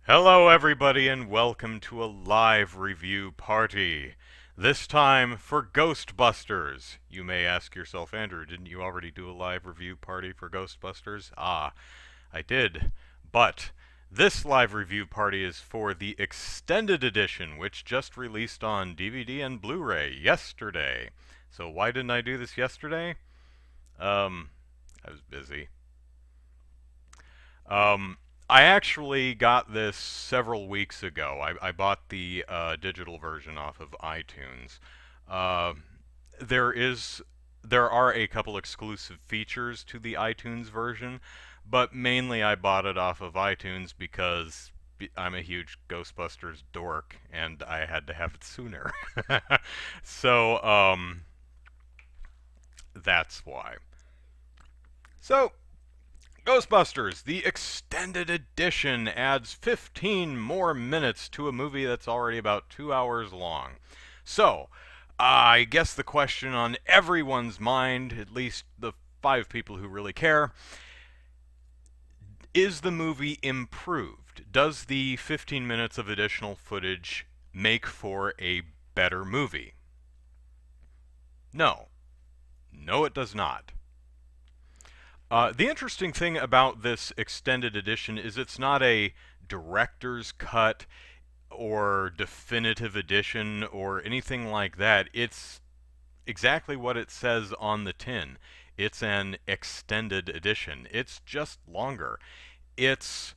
Hello, everybody, and welcome to a live review party. This time for Ghostbusters. You may ask yourself, Andrew, didn't you already do a live review party for Ghostbusters? Ah, I did. But this live review party is for the extended edition, which just released on DVD and Blu-ray yesterday. So why didn't I do this yesterday? Um, I was busy. Um, I actually got this several weeks ago. I bought the digital version off of iTunes. Uh, there is there are a couple exclusive features to the iTunes version, but mainly I bought it off of iTunes because I'm a huge Ghostbusters dork and I had to have it sooner. So that's why. So Ghostbusters, the extended edition, adds 15 more minutes to a movie that's already about 2 hours long. So, I guess the question on everyone's mind, at least the 5 people who really care, is the movie improved? Does the 15 minutes of additional footage make for a better movie? No. No, it does not. The interesting thing about this extended edition is it's not a director's cut or definitive edition or anything like that. It's exactly what it says on the tin. It's an extended edition. It's just longer. It's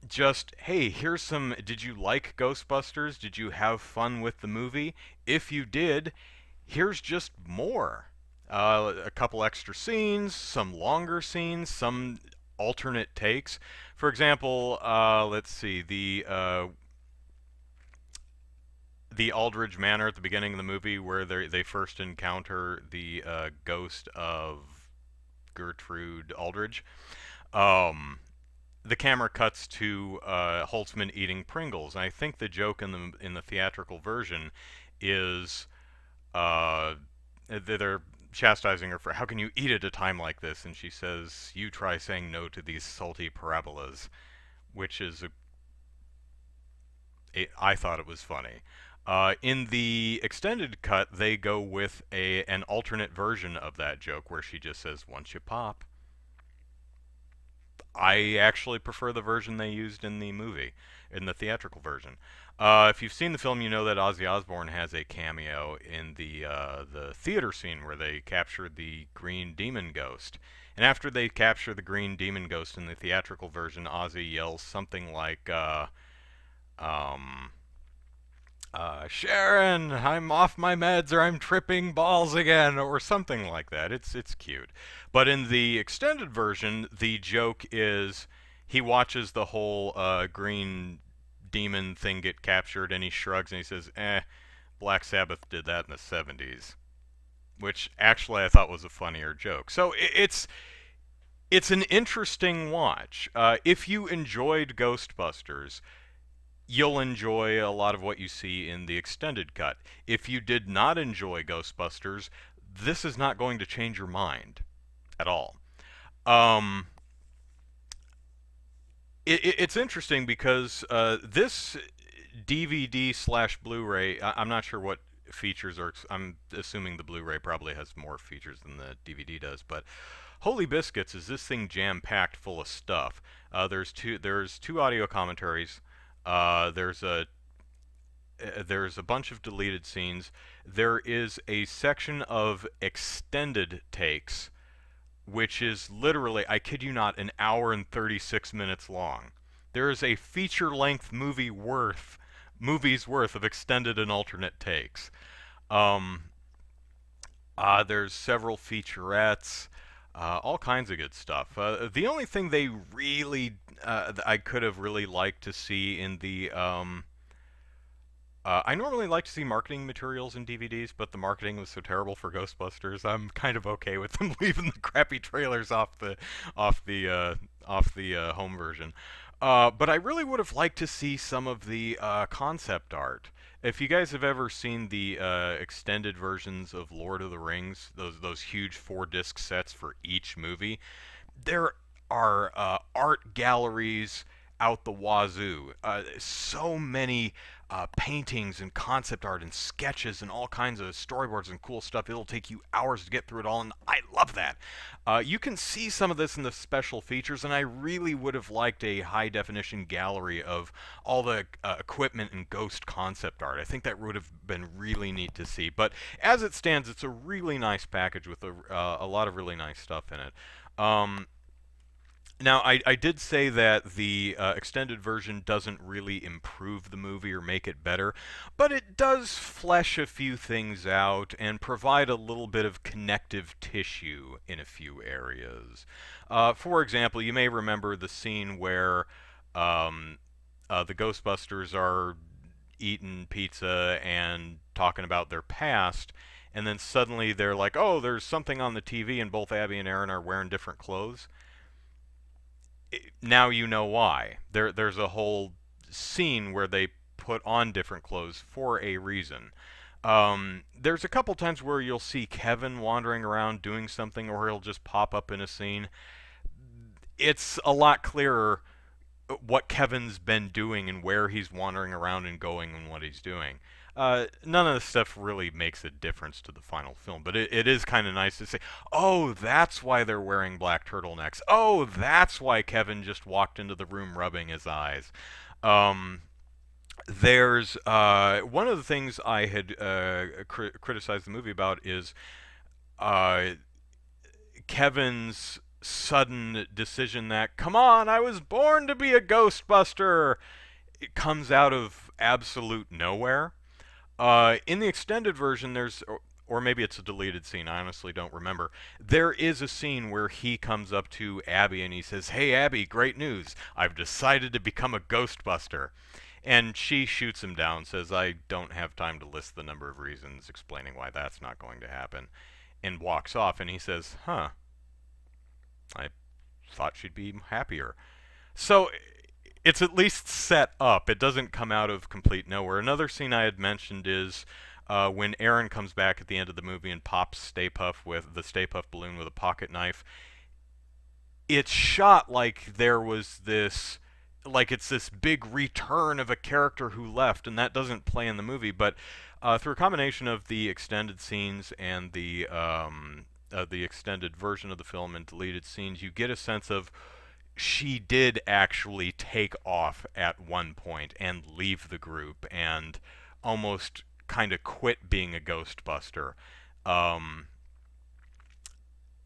just, hey, here's some. Did you like Ghostbusters? Did you have fun with the movie? If you did, here's just more. A couple extra scenes, some longer scenes, some alternate takes. For example, let's see, the Aldridge Manor at the beginning of the movie, where they first encounter the ghost of Gertrude Aldridge. Um, the camera cuts to Holtzman eating Pringles, and I think the joke in the theatrical version is they're chastising her for how can you eat at a time like this, and she says, "You try saying no to these salty parabolas," which is I thought it was funny. In the extended cut, they go with an alternate version of that joke where she just says, "Once you pop." I actually prefer the version they used in the movie, in the theatrical version. If you've seen the film, you know that Ozzy Osbourne has a cameo in the theater scene where they capture the Green Demon Ghost. And after they capture the Green Demon Ghost in the theatrical version, Ozzy yells something like, um, Sharon, I'm off my meds or I'm tripping balls again or something like that. It's cute. But in the extended version, the joke is he watches the whole green demon thing get captured and he shrugs and he says, Black Sabbath did that in the 70s. Which actually I thought was a funnier joke. So it's an interesting watch. If you enjoyed Ghostbusters, you'll enjoy a lot of what you see in the extended cut. If you did not enjoy Ghostbusters, this is not going to change your mind at all. Um, it's interesting because this DVD slash Blu-ray, I'm not sure what features are. I'm assuming the Blu-ray probably has more features than the DVD does, but holy biscuits, is this thing jam-packed full of stuff. There's two audio commentaries. There's a bunch of deleted scenes. There is a section of extended takes, which is literally, I kid you not, an hour and 36 minutes long. There is a feature-length movie's worth of extended and alternate takes. Um, there's several featurettes, all kinds of good stuff. The only thing they really, I could have really liked to see in the I normally like to see marketing materials in DVDs, but the marketing was so terrible for Ghostbusters, I'm kind of okay with them leaving the crappy trailers off the home version. But I really would have liked to see some of the concept art. If you guys have ever seen the extended versions of Lord of the Rings, those huge 4 disc sets for each movie, there are art galleries out the wazoo. So many paintings and concept art and sketches and all kinds of storyboards and cool stuff. It'll take you hours to get through it all, and I love that. You can see some of this in the special features, and I really would have liked a high definition gallery of all the equipment and ghost concept art. I think that would have been really neat to see. But as it stands, it's a really nice package with a lot of really nice stuff in it. Now, I did say that the extended version doesn't really improve the movie or make it better, but it does flesh a few things out and provide a little bit of connective tissue in a few areas. For example, you may remember the scene where the Ghostbusters are eating pizza and talking about their past, and then suddenly they're like, oh, there's something on the TV, and both Abby and Aaron are wearing different clothes. Now you know why. There's a whole scene where they put on different clothes for a reason. There's a couple times where you'll see Kevin wandering around doing something, or he'll just pop up in a scene. It's a lot clearer what Kevin's been doing and where he's wandering around and going and what he's doing. None of this stuff really makes a difference to the final film, but it is kind of nice to say, oh, that's why they're wearing black turtlenecks. Oh, that's why Kevin just walked into the room rubbing his eyes. There's one of the things I had criticized the movie about is uh, Kevin's sudden decision that, come on, I was born to be a Ghostbuster. It comes out of absolute nowhere. In the extended version, or maybe it's a deleted scene, I honestly don't remember. There is a scene where he comes up to Abby and he says, hey, Abby, great news. I've decided to become a Ghostbuster. And she shoots him down, says, I don't have time to list the number of reasons explaining why that's not going to happen, and walks off. And he says, huh, I thought she'd be happier. So it's at least set up. It doesn't come out of complete nowhere. Another scene I had mentioned is when Aaron comes back at the end of the movie and pops Stay Puft with the Stay Puft balloon with a pocket knife. It's shot like there was this, like it's this big return of a character who left, and that doesn't play in the movie. But through a combination of the extended scenes and the extended version of the film and deleted scenes, you get a sense of she did actually take off at one point and leave the group and almost kind of quit being a Ghostbuster.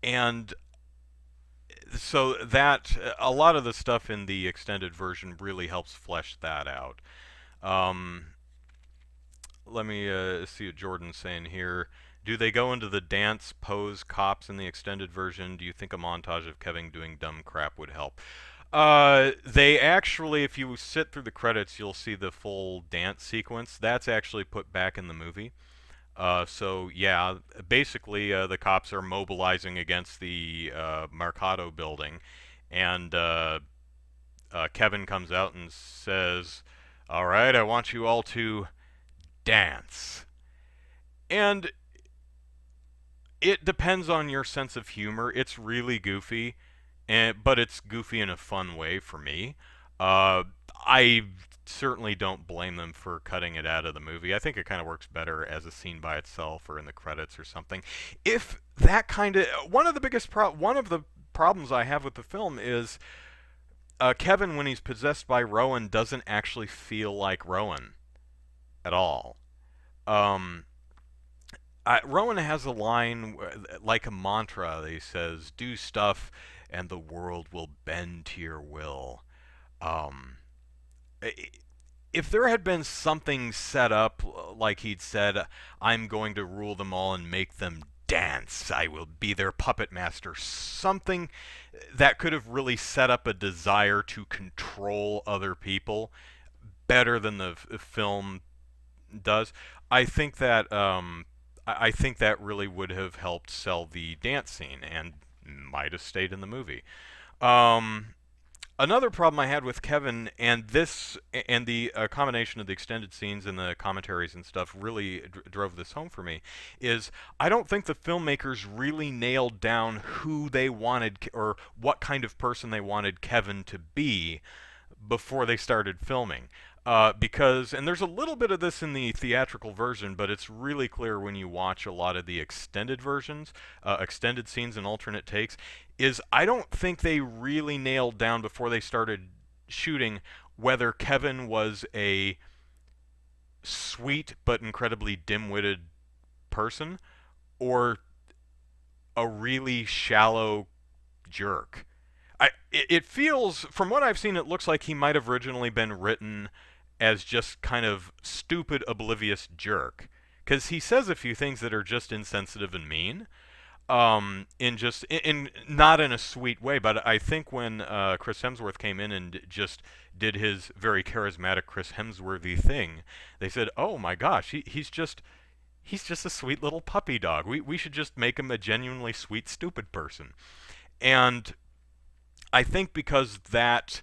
And so that a lot of the stuff in the extended version really helps flesh that out. Um, Let me see what Jordan's saying here. Do they go into the dance pose cops in the extended version? Do you think a montage of Kevin doing dumb crap would help? They actually, if you sit through the credits, you'll see the full dance sequence. That's actually put back in the movie. So yeah, basically the cops are mobilizing against the Mercado building, and Kevin comes out and says, "All right, I want you all to dance." And it depends on your sense of humor. It's really goofy, but it's goofy in a fun way for me. I certainly don't blame them for cutting it out of the movie. I think it kind of works better as a scene by itself or in the credits or something. If that kind of one of the problems I have with the film is Kevin, when he's possessed by Rowan, doesn't actually feel like Rowan at all. Um, Rowan has a line like a mantra that he says, "Do stuff, and the world will bend to your will." Um, if there had been something set up, like he'd said, "I'm going to rule them all and make them dance. I will be their puppet master," something that could have really set up a desire to control other people better than the film does. I think that I think that really would have helped sell the dance scene and might have stayed in the movie. Um, Another problem I had with Kevin and this and the combination of the extended scenes and the commentaries and stuff really drove this home for me is I don't think the filmmakers really nailed down who they wanted or what kind of person they wanted Kevin to be before they started filming. Because, and there's a little bit of this in the theatrical version, but it's really clear when you watch a lot of the extended versions, extended scenes and alternate takes, is I don't think they really nailed down before they started shooting whether Kevin was a sweet but incredibly dim-witted person or a really shallow jerk. It feels, from what I've seen, it looks like he might have originally been written as just kind of stupid, oblivious jerk. Because he says a few things that are just insensitive and mean, in just in not in a sweet way. But I think when Chris Hemsworth came in and just did his very charismatic Chris Hemsworthy thing, they said, "Oh my gosh, he's just a sweet little puppy dog. We should just make him a genuinely sweet, stupid person." And I think because that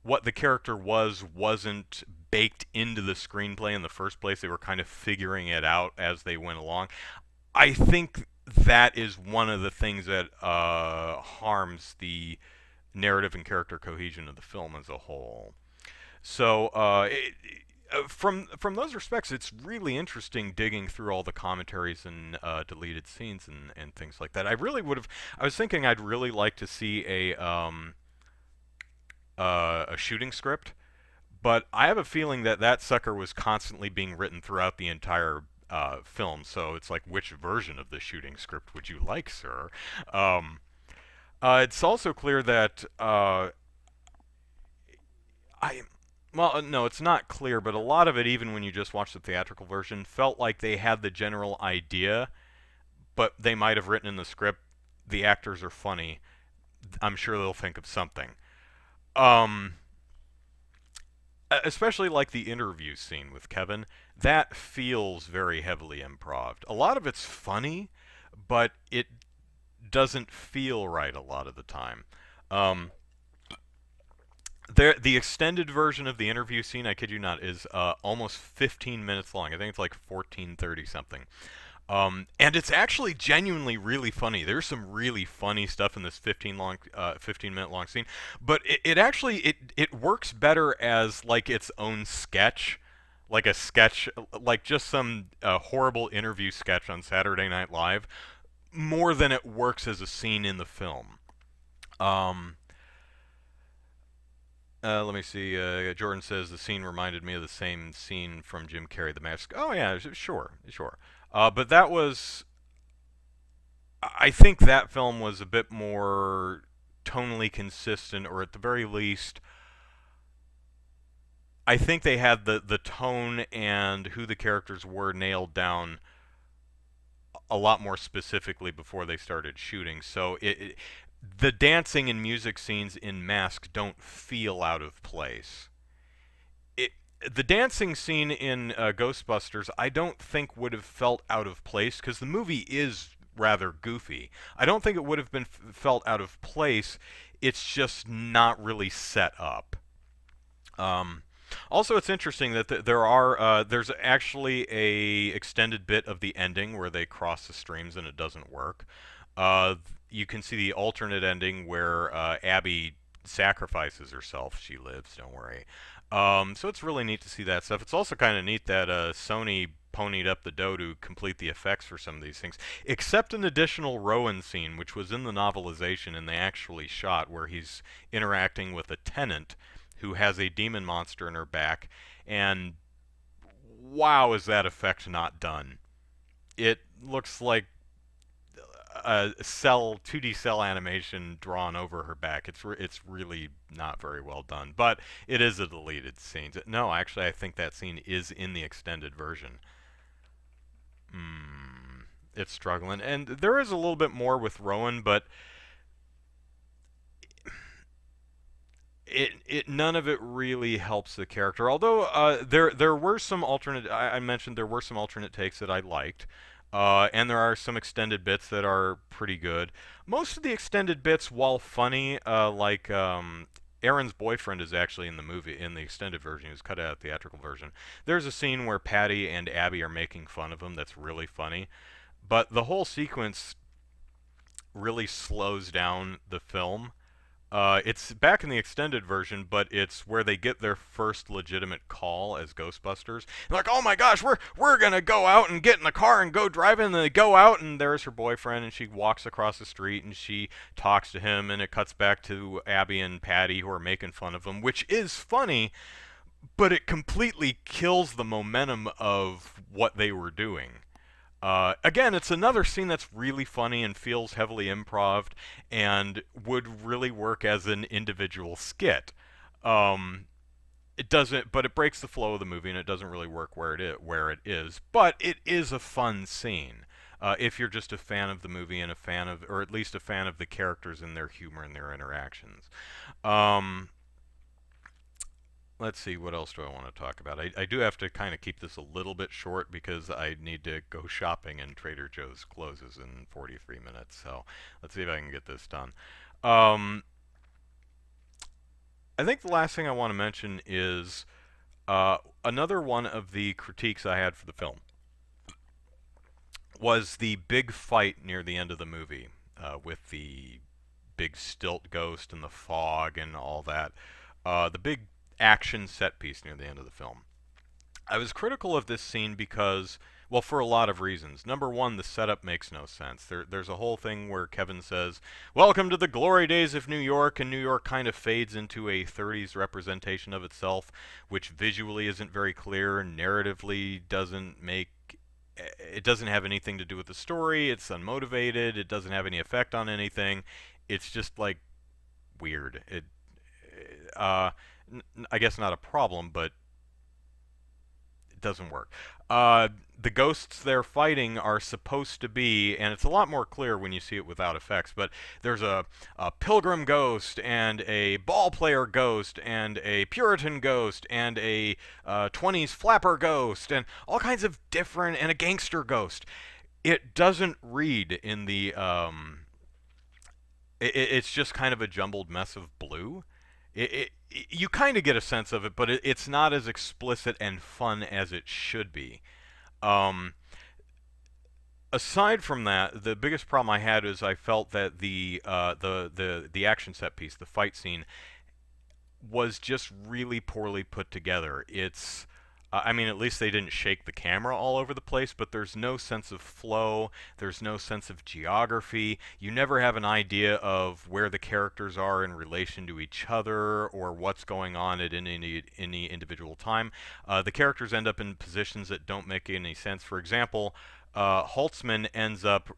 what the character wasn't baked into the screenplay in the first place, they were kind of figuring it out as they went along. I think that is one of the things that harms the narrative and character cohesion of the film as a whole. So from those respects, it's really interesting digging through all the commentaries and deleted scenes and things like that. I really would have. I was thinking I'd really like to see a shooting script, but I have a feeling that that sucker was constantly being written throughout the entire film. So it's like, which version of the shooting script would you like, sir? Um, it's also clear that I well, no, it's not clear, but a lot of it, even when you just watch the theatrical version, felt like they had the general idea, but they might have written in the script, the actors are funny. I'm sure they'll think of something. Um, Especially like the interview scene with Kevin, that feels very heavily improv. A lot of it's funny, but it doesn't feel right a lot of the time. Um, the extended version of the interview scene, I kid you not, is almost 15 minutes long. I think it's like 14:30 something. And it's actually genuinely really funny. There's some really funny stuff in this 15-minute long scene, but it actually it works better as like its own sketch, like a sketch, like just some horrible interview sketch on Saturday Night Live, more than it works as a scene in the film. Um, Let me see. Jordan says the scene reminded me of the same scene from Jim Carrey, The Mask. Oh yeah, sure, sure. But that was, I think that film was a bit more tonally consistent, or at the very least, I think they had the tone and who the characters were nailed down a lot more specifically before they started shooting. So the dancing and music scenes in Mask don't feel out of place. It, the dancing scene in Ghostbusters, I don't think would have felt out of place because the movie is rather goofy. I don't think it would have been felt out of place. It's just not really set up. Um, Also, it's interesting that there's actually a extended bit of the ending where they cross the streams and it doesn't work. You can see the alternate ending where Abby sacrifices herself. She lives, don't worry. So it's really neat to see that stuff. It's also kind of neat that Sony ponied up the dough to complete the effects for some of these things, except an additional Rowan scene, which was in the novelization and they actually shot, where he's interacting with a tenant who has a demon monster in her back, and wow, is that effect not done. It looks like a cell 2D cell animation drawn over her back. It's really not very well done, but it is a deleted scene. No, actually, I think that scene is in the extended version. It's struggling, and there is a little bit more with Rowan, but it none of it really helps the character. Although there were some alternate. I mentioned there were some alternate takes that I liked. And there are some extended bits that are pretty good. Most of the extended bits, while funny, like Aaron's boyfriend is actually in the movie, in the extended version. He was cut out of the theatrical version. There's a scene where Patty and Abby are making fun of him that's really funny. But the whole sequence really slows down the film. It's back in the extended version, but it's where they get their first legitimate call as Ghostbusters. They're like, "Oh my gosh, we're gonna go out and get in the car and go driving." And they go out, and there's her boyfriend, and she walks across the street, and she talks to him, and it cuts back to Abby and Patty who are making fun of him, which is funny, but it completely kills the momentum of what they were doing. Again, it's another scene that's really funny and feels heavily improved and would really work as an individual skit. Um, it doesn't, but it breaks the flow of the movie and it doesn't really work where it is. But it is a fun scene. If you're just a fan of the movie and a fan of, or at least a fan of the characters and their humor and their interactions. Um, let's see, what else do I want to talk about? I do have to kind of keep this a little bit short because I need to go shopping and Trader Joe's closes in 43 minutes. So let's see if I can get this done. Um, I think the last thing I want to mention is another one of the critiques I had for the film was the big fight near the end of the movie with the big stilt ghost and the fog and all that. The big action set piece near the end of the film. I was critical of this scene because, well, for a lot of reasons. Number one, the setup makes no sense. There's a whole thing where Kevin says, "Welcome to the glory days of New York," and New York kind of fades into a 30s representation of itself, which visually isn't very clear and narratively doesn't make it doesn't have anything to do with the story. It's unmotivated. It doesn't have any effect on anything. It's just like weird. Uh, I guess not a problem, but it doesn't work. The ghosts they're fighting are supposed to be, and it's a lot more clear when you see it without effects, but there's a pilgrim ghost, and a ball player ghost, and a Puritan ghost, and a 20s flapper ghost, and all kinds of different, and a gangster ghost. It doesn't read in the, it's just kind of a jumbled mess of blue. You kind of get a sense of it, but it's not as explicit and fun as it should be. Um, Aside from that, the biggest problem I had is I felt that the action set piece, the fight scene, was just really poorly put together. I mean, at least they didn't shake the camera all over the place, but there's no sense of flow, there's no sense of geography. You never have an idea of where the characters are in relation to each other or what's going on at any individual time. The characters end up in positions that don't make any sense. For example, Holtzman ends up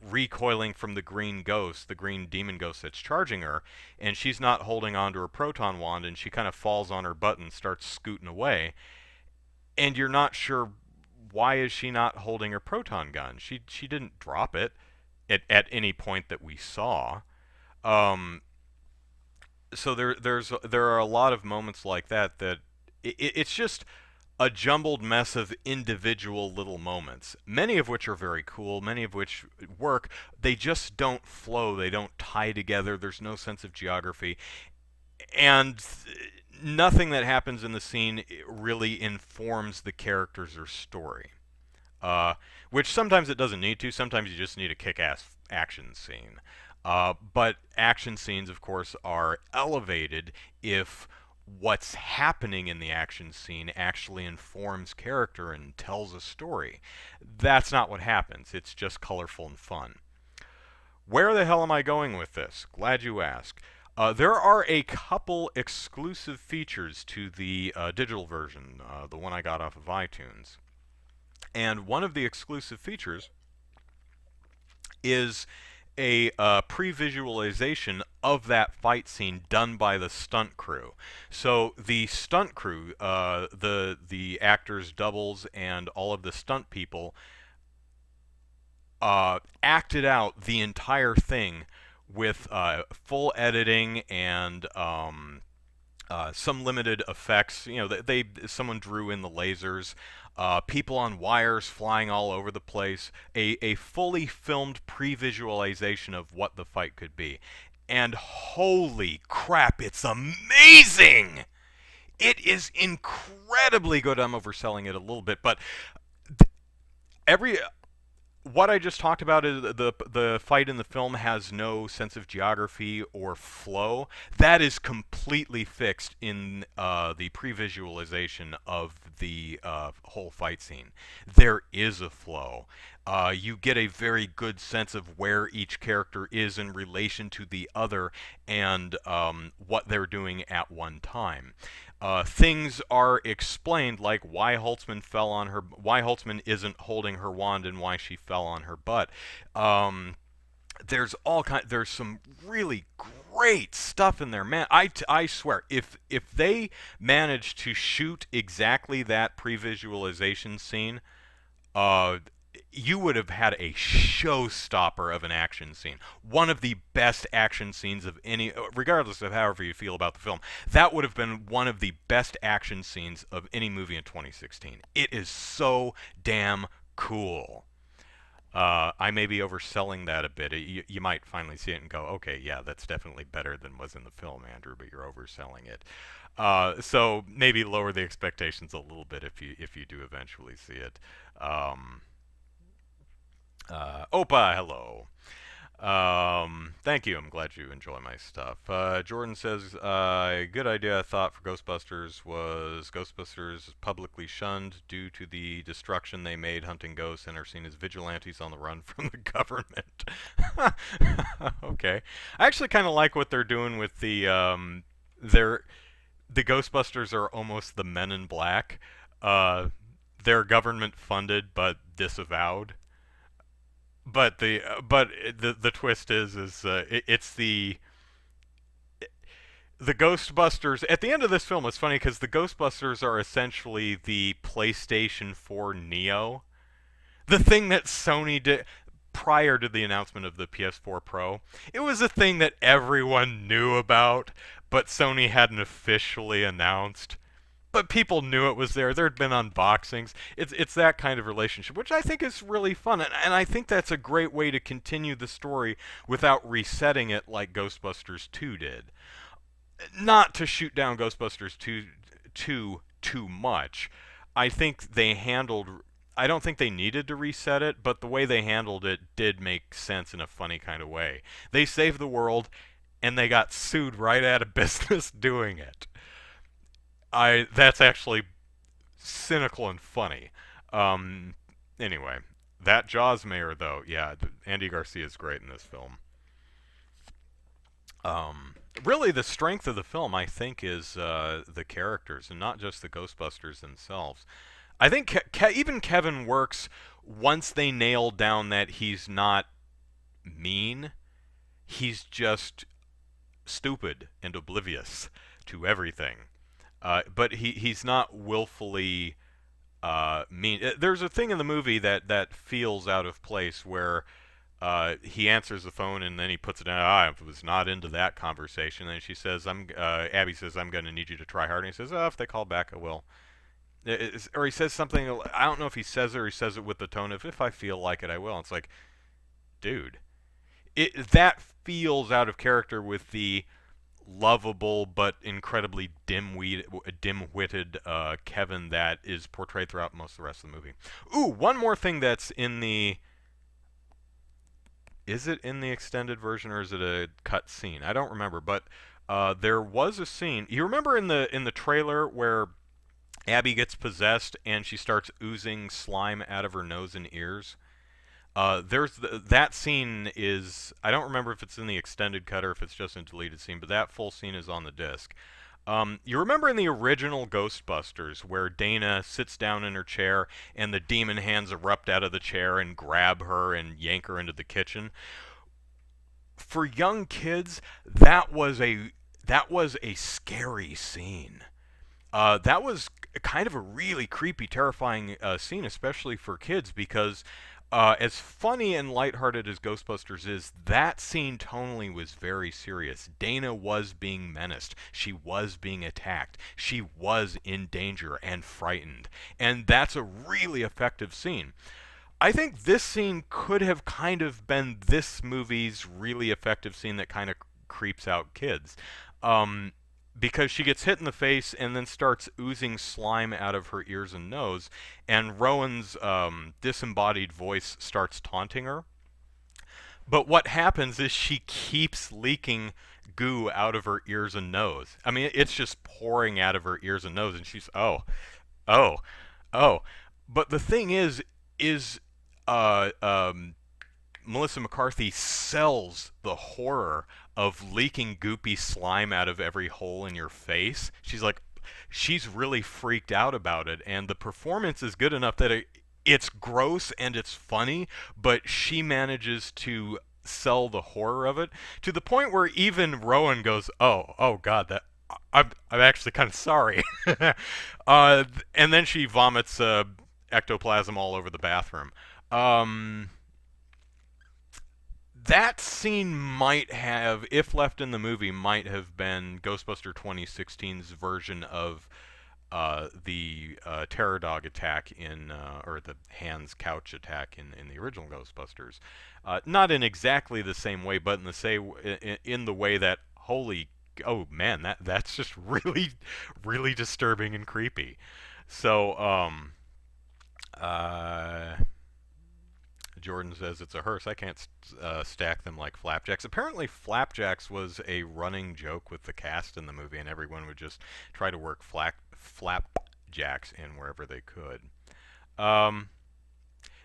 recoiling from the green ghost, the green demon ghost that's charging her, and she's not holding on to her proton wand, and she kind of falls on her butt and starts scooting away. And you're not sure, why is she not holding her proton gun? She didn't drop it at any point that we saw. Um, so there are a lot of moments like that it's just a jumbled mess of individual little moments, many of which are very cool, many of which work. They just don't flow, they don't tie together, there's no sense of geography, and nothing that happens in the scene really informs the characters or story. Uh, which sometimes it doesn't need to, sometimes you just need a kick-ass action scene. But action scenes, of course, are elevated if what's happening in the action scene actually informs character and tells a story. That's not what happens. It's just colorful and fun. Where the hell am I going with this? Glad you asked. There are a couple exclusive features to the digital version, the one I got off of iTunes. And one of the exclusive features is a pre-visualization of that fight scene done by the stunt crew. So the stunt crew, the actors, doubles, and all of the stunt people acted out the entire thing with full editing and some limited effects. You know, someone drew in the lasers, people on wires flying all over the place, a fully filmed pre-visualization of what the fight could be. And holy crap, it's amazing! It is incredibly good. I'm overselling it a little bit, but every what I just talked about is the fight in the film has no sense of geography or flow. That is completely fixed in the pre-visualization of the whole fight scene. There is a flow. You get a very good sense of where each character is in relation to the other and what they're doing at one time. Things are explained, like why Holtzman isn't holding her wand, and why she fell on her butt. Um, there's some really great stuff in there, man. I swear, if they manage to shoot exactly that pre-visualization scene, uh, you would have had a showstopper of an action scene. One of the best action scenes of any, regardless of however you feel about the film, that would have been one of the best action scenes of any movie in 2016. It is so damn cool. I may be overselling that a bit. You might finally see it and go, okay, yeah, that's definitely better than was in the film, Andrew, but you're overselling it. So maybe lower the expectations a little bit if you do eventually see it. Um, Opa, hello. Thank you. I'm glad you enjoy my stuff. Jordan says, a good idea I thought for Ghostbusters was Ghostbusters publicly shunned due to the destruction they made hunting ghosts and are seen as vigilantes on the run from the government. Okay. I actually kind of like what they're doing with they're, the Ghostbusters are almost the Men in Black. Uh, they're government funded but disavowed. But the twist is it's the Ghostbusters at the end of this film. It's funny because the Ghostbusters are essentially the PlayStation 4 Neo, the thing that Sony did prior to the announcement of the PS4 Pro. It was a thing that everyone knew about, but Sony hadn't officially announced. But people knew it was there. There had been unboxings. It's that kind of relationship, which I think is really fun, and I think that's a great way to continue the story without resetting it like Ghostbusters 2 did. Not to shoot down Ghostbusters 2 too much. I think they handled. I don't think they needed to reset it, but the way they handled it did make sense in a funny kind of way. They saved the world, and they got sued right out of business doing it. I That's actually cynical and funny. Um, anyway, that Jaws mayor though, yeah, Andy Garcia is great in this film. Really, the strength of the film, I think, is the characters and not just the Ghostbusters themselves. I think even Kevin works once they nail down that he's not mean. He's just stupid and oblivious to everything. But he's not willfully mean. There's a thing in the movie that feels out of place where he answers the phone and then he puts it down. I was not into that conversation. And she says, Abby says, I'm going to need you to try harder. And he says, oh, if they call back, I will. Or he says something, I don't know if he says it or he says it with the tone of, if I feel like it, I will. And it's like, dude, that feels out of character with the lovable but incredibly dim-witted Kevin that is portrayed throughout most of the rest of the movie. Ooh, one more thing that's in the is it in the extended version or is it a cut scene? I don't remember, but there was a scene. You remember in the trailer where Abby gets possessed and she starts oozing slime out of her nose and ears? That scene is, I don't remember if it's in the extended cut or if it's just a deleted scene, but that full scene is on the disc. You remember in the original Ghostbusters where Dana sits down in her chair and the demon hands erupt out of the chair and grab her and yank her into the kitchen? For young kids, that was a scary scene. That was kind of a really creepy, terrifying scene, especially for kids, because as funny and lighthearted as Ghostbusters is, that scene tonally was very serious. Dana was being menaced. She was being attacked. She was in danger and frightened. And that's a really effective scene. I think this scene could have kind of been this movie's really effective scene that kind of creeps out kids. Um, because she gets hit in the face and then starts oozing slime out of her ears and nose, and Rowan's disembodied voice starts taunting her. But what happens is she keeps leaking goo out of her ears and nose. I mean, it's just pouring out of her ears and nose, and she's oh, oh. But the thing is, uh, um, Melissa McCarthy sells the horror of leaking goopy slime out of every hole in your face. She's really freaked out about it, and the performance is good enough that it's gross and it's funny, but she manages to sell the horror of it to the point where even Rowan goes, "Oh God, that I'm actually kind of sorry." And then she vomits ectoplasm all over the bathroom. Um, that scene might have, if left in the movie, might have been Ghostbuster 2016's version of the terror dog attack or the Hans couch attack in the original Ghostbusters. Not in exactly the same way, but in the way that, holy, oh man, that's just really, really disturbing and creepy. So, uh, Jordan says it's a hearse. I can't stack them like flapjacks. Apparently, flapjacks was a running joke with the cast in the movie, and everyone would just try to work flapjacks in wherever they could. Um,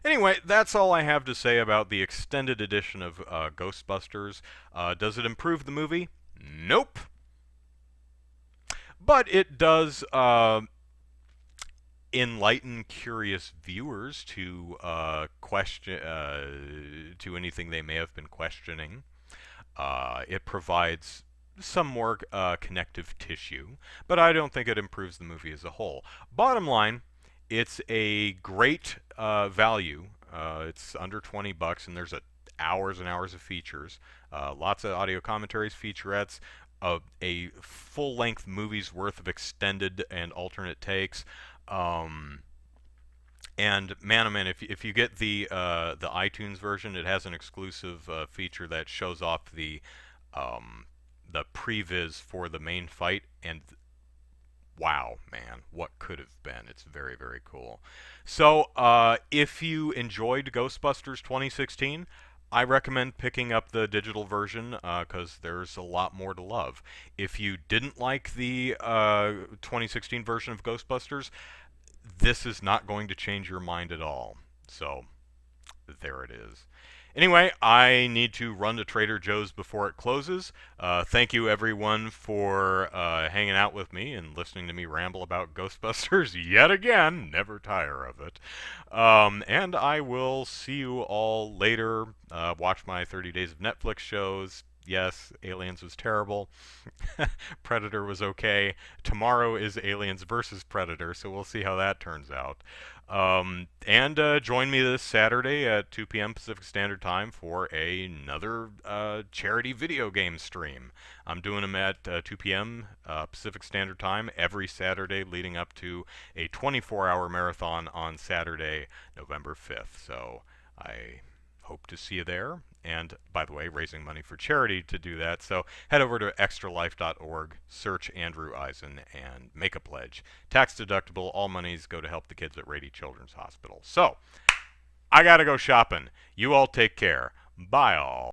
anyway, that's all I have to say about the extended edition of Ghostbusters. Does it improve the movie? Nope. But it does enlighten curious viewers to question to anything they may have been questioning. It provides some more connective tissue, but I don't think it improves the movie as a whole. Bottom line, it's a great value. It's under $20, and there's hours and hours of features, lots of audio commentaries, featurettes, a full-length movie's worth of extended and alternate takes. Um, and man, oh man, if you get the iTunes version, it has an exclusive feature that shows off um, the previs for the main fight, and wow, man, what could have been? It's very, very cool. So, if you enjoyed Ghostbusters 2016, I recommend picking up the digital version because there's a lot more to love. If you didn't like the 2016 version of Ghostbusters, this is not going to change your mind at all. So, there it is. Anyway, I need to run to Trader Joe's before it closes. Thank you, everyone, for hanging out with me and listening to me ramble about Ghostbusters yet again. Never tire of it. And I will see you all later. Watch my 30 Days of Netflix shows. Yes, Aliens was terrible. Predator was okay. Tomorrow is Aliens versus Predator, so we'll see how that turns out. And join me this Saturday at 2 p.m. Pacific Standard Time for another charity video game stream. I'm doing them at 2 p.m. Pacific Standard Time every Saturday leading up to a 24-hour marathon on Saturday, November 5th. So I hope to see you there. And by the way, raising money for charity to do that. So head over to extralife.org, search Andrew Eisen, and make a pledge. Tax deductible, all monies go to help the kids at Rady Children's Hospital. So I gotta go shopping. You all take care. Bye all.